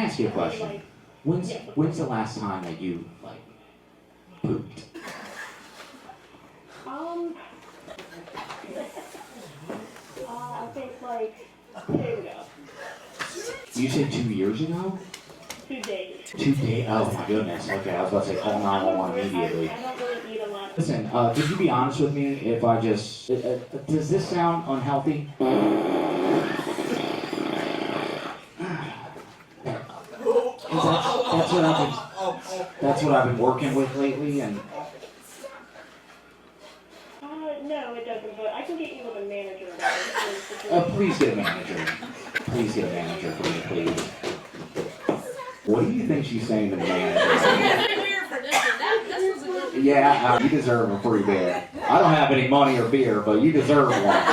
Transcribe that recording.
ask you a question? When's the last time that you, like, pooped? I think like 2 days ago. You said 2 years ago? 2 days. 2 days? Oh my goodness. Okay, I was about to say call 911 immediately. I don't really eat a lot. Listen, could you be honest with me if I just... does this sound unhealthy? That's what I've been working with lately, and... No, it doesn't, but I can get you with a manager about it. Please get a manager. Please get a manager for me, please. What do you think she's saying to the manager? Yeah, you deserve a free beer. I don't have any money or beer, but you deserve one.